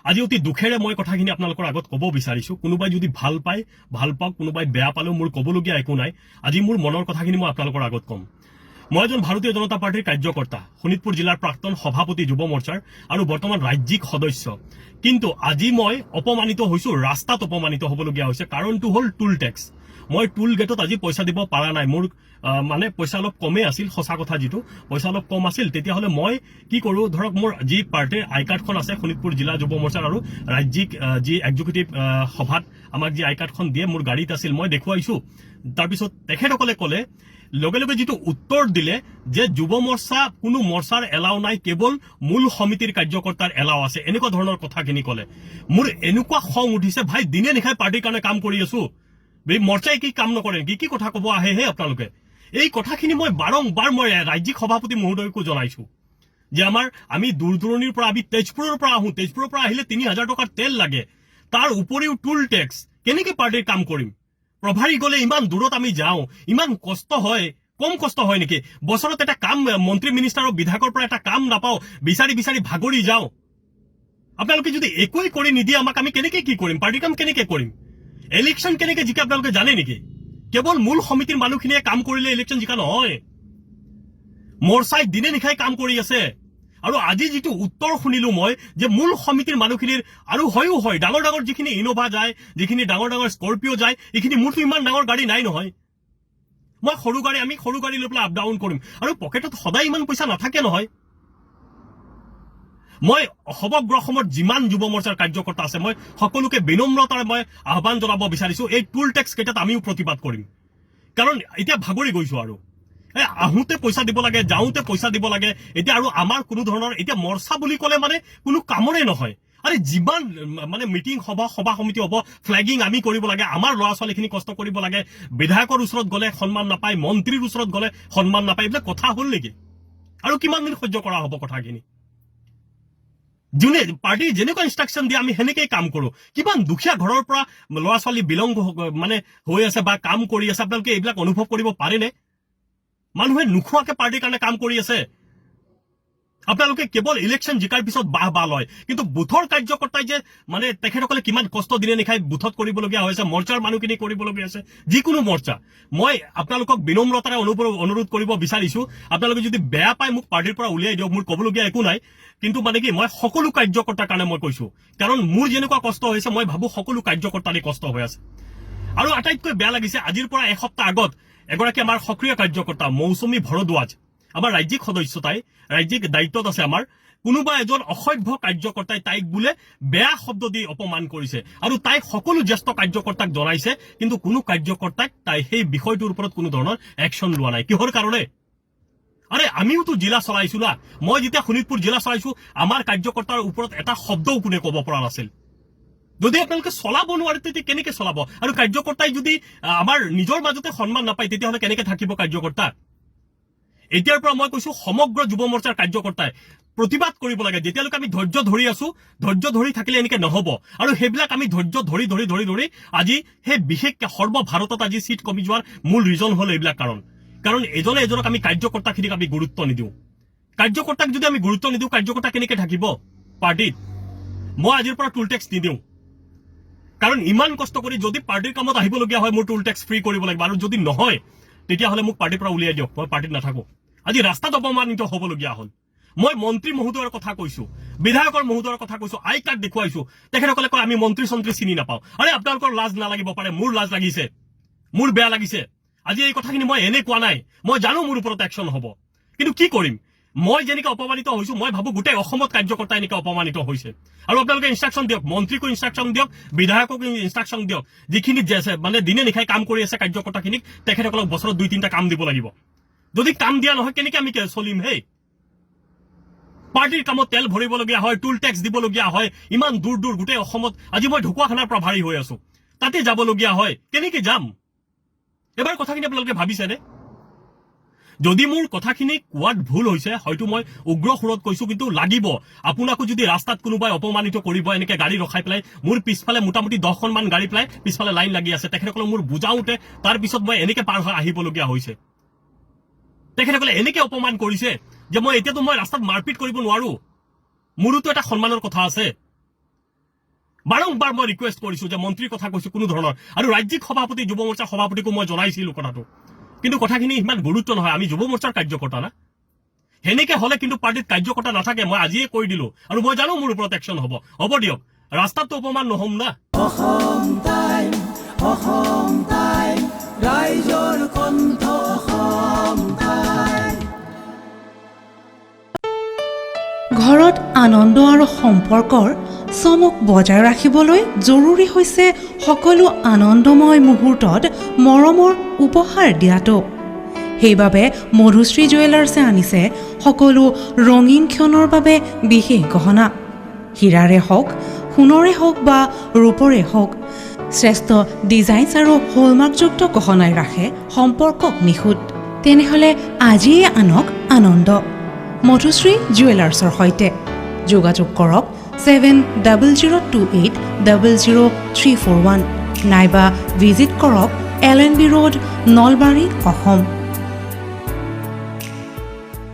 আজি অতি দুখেৰে মই কথাখিনি আপোনালোকৰ আগত ক'ব বিচাৰিছো। কোনোবাই যদি ভাল পায় ভাল পাওক, কোনোবাই বেয়া পালেও মোৰ ক'বলগীয়া একো নাই। আজি মোৰ মনৰ কথাখিনি মই আপোনালোকৰ আগত ক'ম। মই এজন ভাৰতীয় জনতা পাৰ্টিৰ কাৰ্যকৰ্তা, শোণিতপুৰ জিলাৰ প্ৰাক্তন সভাপতি যুৱ মৰ্চাৰ আৰু বৰ্তমান ৰাজ্যিক সদস্য। কিন্তু আজি মই অপমানিত হৈছো, ৰাস্তাত অপমানিত হ'বলগীয়া হৈছে। কাৰণটো হ'ল টুল টেক্স। মই টুল গেটত আজি পইচা দিব পৰা নাই। মোৰ মানে পইচা অলপ কমেই আছিল, সঁচা কথা যিটো পইচা অলপ কম আছিল। তেতিয়াহ'লে মই কি কৰোঁ, ধৰক মোৰ যি পাৰ্টিৰ আই কাৰ্ডখন আছে শোণিতপুৰ জিলা যুৱ মৰ্চাৰ আৰু ৰাজ্যিক যি এক্সিকিউটিভ সভাত আমাক যি আই কাৰ্ডখন দিয়ে মোৰ গাড়ীত আছিল, মই দেখুৱাইছো। তাৰপিছত তেখেতসকলে ক'লে, লগে লগে যিটো উত্তৰ দিলে যে যুৱ মৰ্চা কোনো মৰ্চাৰ এলাও নাই, কেৱল মূল সমিতিৰ কাৰ্যকৰ্তাৰ এলাও আছে, এনেকুৱা ধৰণৰ কথাখিনি ক'লে। মোৰ এনেকুৱা খং উঠিছে, ভাই দিনে নিশাই পাৰ্টিৰ কাৰণে কাম কৰি আছো, মৰ্চাই কি কাম নকৰে নেকি? কি কথা ক'ব আহে হে আপোনালোকে? এই কথাখিনি মই বাৰম্বাৰ মই ৰাজ্যিক সভাপতি মহোদয়কো জনাইছো যে আমি দূৰ দূৰণিৰ পৰা, আমি তেজপুৰৰ পৰা আহোঁ, তেজপুৰৰ পৰা আহিলে ৩,০০০ টকাৰ তেল লাগে, তাৰ উপৰিও টুল টেক্স, কেনেকে পাৰ্টিৰ কাম কৰিম? প্ৰভাৰী গ'লে ইমান দূৰত আমি যাওঁ, ইমান কষ্ট হয়, কম কষ্ট হয় নেকি? বছৰত এটা কাম মন্ত্ৰী মিনিষ্টাৰ বিধায়কৰ পৰা এটা কাম নাপাওঁ, বিচাৰি বিচাৰি ভাগৰি যাওঁ। আপোনালোকে যদি একোৱেই কৰি নিদিয়ে আমাক, আমি কেনেকে কি কৰিম? পাৰ্টিৰ কাম কেনেকে কৰিম? ইলেকশ্যন কেনেকে জিকে আপোনালোকে জানে নেকি? কেৱল মূল সমিতিৰ মানুহখিনিয়ে কাম কৰিলে ইলেকশ্যন জিকা নহয়। মৰ্চাই দিনে নিশাই কাম কৰি আছে। আৰু আজি যিটো উত্তৰ শুনিলো মই, যে মূল সমিতিৰ মানুহখিনিৰ আৰু হয়ো হয়, ডাঙৰ ডাঙৰ যিখিনি ইনোভা যায়, যিখিনি ডাঙৰ ডাঙৰ স্কৰপিঅ যায়, এইখিনি মোৰতো ইমান ডাঙৰ গাড়ী নাই নহয়। আমি সৰু গাড়ী লৈ পেলাই আপ ডাউন কৰিম, আৰু পকেটত সদায় ইমান পইচা নাথাকে নহয়। মই সমগ্ৰ অসমত যিমান যুৱ মৰ্চাৰ কাৰ্যকৰ্তা আছে, মই সকলোকে বিনম্ৰতাৰে মই আহ্বান জনাব বিচাৰিছো, এই টুল টেক্স কেইটাত আমিও প্ৰতিবাদ কৰিম। কাৰণ এতিয়া ভাগৰি গৈছো আৰু আহোঁতে পইচা দিব লাগে, যাওঁতে পইচা দিব লাগে। এতিয়া আৰু আমাৰ কোনো ধৰণৰ এতিয়া মৰ্চা বুলি ক'লে মানে কোনো কামৰে নহয়। আৰে যিমান মানে মিটিং সভা সমিতি হ'ব, ফ্লেগিং আমি কৰিব লাগে, আমাৰ ল'ৰা ছোৱালীখিনি কষ্ট কৰিব লাগে, বিধায়কৰ ওচৰত গ'লে সন্মান নাপায়, মন্ত্ৰীৰ ওচৰত গ'লে সন্মান নাপায়, এইবিলাক কথা হ'ল নেকি? আৰু কিমান দিন সহ্য কৰা হ'ব কথাখিনি? যোনে পাৰ্টি যেনেকুৱা ইনষ্ট্ৰাকশ্যন দিয়ে আমি সেনেকেই কাম কৰো। কিমান দুখীয়া ঘৰৰ পৰা ল'ৰা ছোৱালী বিলংগ মানে হৈ আছে বা কাম কৰি আছে, আপোনালোকে এইবিলাক অনুভৱ কৰিব পাৰেনে? মানুহে নোখোৱাকে পাৰ্টিৰ কাৰণে কাম কৰি আছে। আপোনালোকে কেৱল ইলেকশ্যন জিকাৰ পিছত বাহ লয়, কিন্তু বুথৰ কাৰ্যকৰ্তাই যে মানে তেখেতসকলে কিমান কষ্ট দিনে নিশাই বুথত কৰিবলগীয়া হৈছে, মৰ্চাৰ মানুহখিনি কৰিবলগীয়া আছে, যিকোনো মৰ্চা। মই আপোনালোকক বিনম্ৰতাৰে অনুৰোধ কৰিব বিচাৰিছো, আপোনালোকে যদি বেয়া পায় মোক পাৰ্টিৰ পৰা উলিয়াই দিয়ক, মোৰ ক'বলগীয়া একো নাই। কিন্তু মানে কি, মই সকলো কাৰ্যকৰ্তাৰ কাৰণে মই কৈছো, কাৰণ মোৰ যেনেকুৱা কষ্ট হৈছে মই ভাবো সকলো কাৰ্যকৰ্তাৰে কষ্ট হৈ আছে। আৰু আটাইতকৈ বেয়া লাগিছে, আজিৰ পৰা এসপ্তাহ আগত এগৰাকী আমাৰ সক্ৰিয় কাৰ্যকৰ্তা মৌচুমী ভৰদ্বাজ, আমাৰ ৰাজ্যিক সদস্য, তাই ৰাজ্যিক দায়িত্বত আছে আমাৰ, কোনোবা এজন অসভ্য কাৰ্যকৰ্তাই তাইক বোলে বেয়া শব্দ দি অপমান কৰিছে, আৰু তাই সকলো জ্যেষ্ঠ কাৰ্যকৰ্তাক জনাইছে, কিন্তু কোনো কাৰ্যকৰ্তাক তাই সেই বিষয়টোৰ ওপৰত কোনো ধৰণৰ একশ্যন লোৱা নাই। কিহৰ কাৰণে? আৰে আমিওতো জিলা চলাইছো না। মই যেতিয়া শোণিতপুৰ জিলা চলাইছো, আমাৰ কাৰ্যকৰ্তাৰ ওপৰত এটা শব্দও কোনে ক'ব পৰা নাছিল। যদি আপোনালোকে চলাব নোৱাৰে তেতিয়া কেনেকে চলাব? আৰু কাৰ্যকৰ্তাই যদি আমাৰ নিজৰ মাজতে সন্মান নাপায়, তেতিয়াহ'লে কেনেকে থাকিব কাৰ্যকৰ্তা? এতিয়াৰ পৰা মই কৈছো, সমগ্ৰ যুৱ মৰ্চাৰ কাৰ্যকৰ্তাই প্ৰতিবাদ কৰিব লাগে। যেতিয়ালৈকে আমি ধৈৰ্য ধৰি আছো, ধৈৰ্য ধৰি থাকিলে এনেকে নহ'ব। আৰু সেইবিলাক আমি ধৈৰ্য ধৰি ধৰি ধৰি ধৰি আজি সেই বিশেষকে সৰ্বভাৰতত আজি চিট কমি যোৱাৰ মূল ৰিজন হ'ল এইবিলাক কাৰণ এজনে এজনক আমি কাৰ্যকৰ্তাখিনিক আমি গুৰুত্ব নিদিওঁ। কাৰ্যকৰ্তাক যদি আমি গুৰুত্ব নিদিওঁ, কাৰ্যকৰ্তা কেনেকে থাকিব পাৰ্টিত? মই আজিৰ পৰা টুল টেক্স নিদিওঁ, কাৰণ ইমান কষ্ট কৰি যদি পাৰ্টিৰ কামত আহিবলগীয়া হয়, মোৰ টুল টেক্স ফ্ৰী কৰিব লাগিব। আৰু যদি নহয়, তেতিয়াহ'লে মোক পাৰ্টিৰ পৰা উলিয়াই দিয়ক, মই পাৰ্টিত নাথাকো। আজি ৰাস্তাত অপমানিত হ'বলগীয়া হ'ল। মই মন্ত্ৰী মহোদয়ৰ কথা কৈছো, বিধায়কৰ মহোদয়ৰ কথা কৈছো, আই কাৰ্ড দেখুৱাইছো, তেখেতসকলে কয় আমি মন্ত্ৰী চন্ত্ৰী চিনি নাপাওঁ। আৰে আপোনালোকৰ লাজ নালাগিব পাৰে, মোৰ লাজ লাগিছে, মোৰ বেয়া লাগিছে। আজি এই কথাখিনি মই এনে কোৱা নাই, মই জানো মোৰ ওপৰত একশ্যন হ'ব, কিন্তু কি কৰিম? মই যেনেকে অপমানিত হৈছো, মই ভাবো গোটেই অসমত কাৰ্যকৰ্তা এনেকে অপমানিত হৈছে। আৰু আপোনালোকে ইনষ্ট্ৰাকশ্যন দিয়ক, মন্ত্ৰীকো ইনষ্ট্ৰাকশ্যন দিয়ক, বিধায়ককো ইনষ্ট্ৰাকশ্যন দিয়ক, যিখিনি মানে দিনে নিশাই কাম কৰি আছে কাৰ্যকৰ্তাখিনিক, তেখেতসকলক বছৰত 2-3টা কাম দিব লাগিব। যদি কাম দিয়া নহয়, কেনেকে আমি চলিম? হেই, পাৰ্টিৰ কামত তেল ভৰিবলগীয়া হয়, টুল টেক্স দিবলগীয়া হয়, ইমান দূৰ দূৰ গোটেই অসমত। আজি মই ঢকুৱাখানাৰ পৰা ভাৰী হৈ আছো, তাতে যাবলগীয়া হয়, কেনেকে যাম? এবাৰ কথাখিনি আপোনালোকে ভাবিছেনে? যদি মোৰ কথাখিনি কোৱাত ভুল হৈছে, হয়তো মই উগ্ৰ সুৰত কৈছো, কিন্তু লাগিব। আপোনাকো যদি ৰাস্তাত কোনোবাই অপমানিত কৰিব, এনেকে গাড়ী ৰখাই পেলাই, মোৰ পিছফালে মোটামুটি 10খনমান গাড়ী পেলাই পিছফালে লাইন লাগি আছে, তেখেতসকলক মোৰ বুজাওঁতে তাৰ পিছত মই এনেকে পাৰ হৈ আহিবলগীয়া হৈছে। তেখেতসকলে এনেকে অপমান কৰিছে যে মই এতিয়াতো ৰাস্তাত মাৰপিট কৰিব নোৱাৰো। মোৰোতো এটা সন্মানৰ কথা আছে। বাৰম্বাৰ মই ৰিকুৱেষ্ট কৰিছো যে মন্ত্ৰীৰ কথা কৈছো কোনো ধৰণৰ আৰু ৰাজ্যিক সভাপতি যুৱ মৰ্চাৰ সভাপতিকো মই জনাইছিলো কথাটো কিন্তু কথাখিনি ইমান গুৰুত্ব নহয় আমি যুৱ মৰ্চাৰ কাৰ্যকৰ্তা না হেনেকে হলে কিন্তু পাৰ্টিত কাৰ্যকৰ্তা নাথাকে মই আজিয়ে কৈ দিলো আৰু মই জানো মোৰ ওপৰত একশ্যন হ'ব দিয়ক ৰাস্তাততো অপমান নহম না ৰাইজৰ কণ্ঠ ঘৰত আনন্দ আৰু সম্পৰ্কৰ চমক বজাই ৰাখিবলৈ জৰুৰী হৈছে সকলো আনন্দময় মুহূৰ্তত মৰমৰ উপহাৰ দিয়াটো সেইবাবে মধুশ্ৰী জুৱেলাৰ্ছে আনিছে সকলো ৰঙীন ক্ষণৰ বাবে বিশেষ গহনা হীৰাৰে হওক সোণৰে হওক বা ৰূপৰে হওক শ্ৰেষ্ঠ ডিজাইনছ আৰু হলমাৰ্কযুক্ত গহনাই ৰাখে সম্পৰ্কক নিখুঁত তেনেহ'লে আজিয়ে আনক আনন্দ মধুশ্ৰী জুৱেলাৰ্ছৰ সৈতে যোগাযোগ কৰক 7028000341 নাইবা ভিজিট কৰক LNB ৰোড নলবাৰী অসম